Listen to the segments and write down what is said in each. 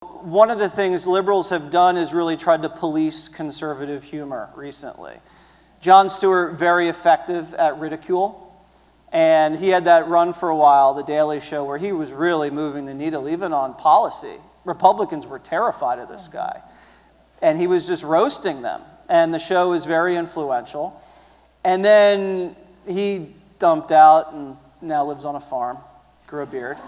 One of the things liberals have done is really tried to police conservative humor recently. Jon Stewart, very effective at ridicule. And he had that run for a while, The Daily Show, where he was really moving the needle, even on policy. Republicans were terrified of this guy. And he was just roasting them. And the show was very influential. And then he dumped out and now lives on a farm, grew a beard.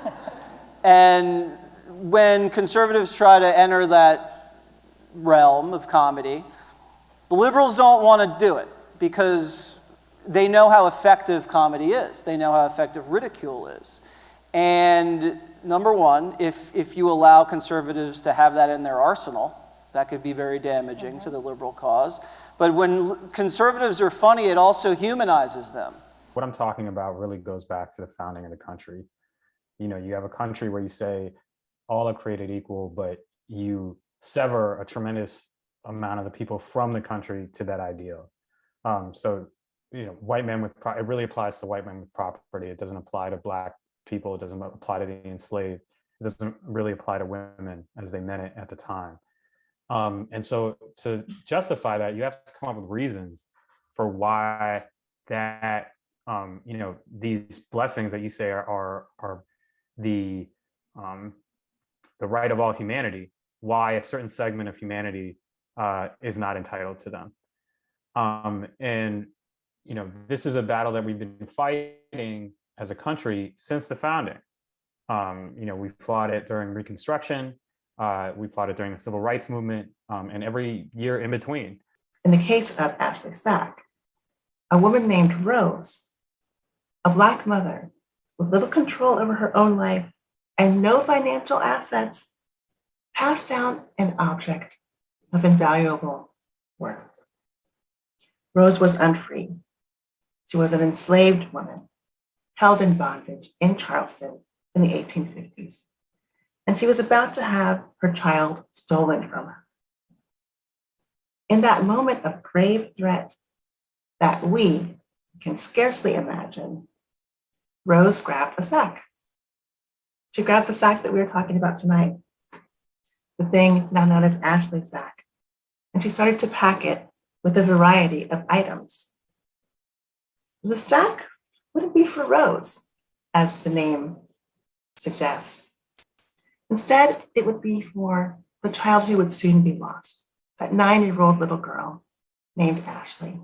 And when conservatives try to enter that realm of comedy, the liberals don't want to do it because they know how effective comedy is. They know how effective ridicule is. And number one, if you allow conservatives to have that in their arsenal, that could be very damaging to the liberal cause. But when conservatives are funny, it also humanizes them. What I'm talking about really goes back to the founding of the country. You know, you have a country where you say all are created equal, but you sever a tremendous amount of the people from the country to that ideal. So, you know, white men with, it really applies to white men with property. It doesn't apply to black people. It doesn't apply to the enslaved. It doesn't really apply to women as they meant it at the time. And so to justify that, you have to come up with reasons for why that, you know, these blessings that you say are the right of all humanity, why a certain segment of humanity is not entitled to them. And, you know, this is a battle that we've been fighting as a country since the founding. You know, we fought it during Reconstruction, we fought it during the Civil Rights Movement, and every year in between. In the case of Ashley Sack, a woman named Rose, a Black mother with little control over her own life and no financial assets, passed down an object of invaluable worth. Rose was unfree. She was an enslaved woman held in bondage in Charleston in the 1850s, and she was about to have her child stolen from her. In that moment of grave threat that we can scarcely imagine, Rose grabbed a sack. She grabbed the sack that we were talking about tonight, the thing now known as Ashley Sack, and she started to pack it with a variety of items. The sack wouldn't be for Rose, as the name suggests. Instead, it would be for the child who would soon be lost, that 9-year-old little girl named Ashley.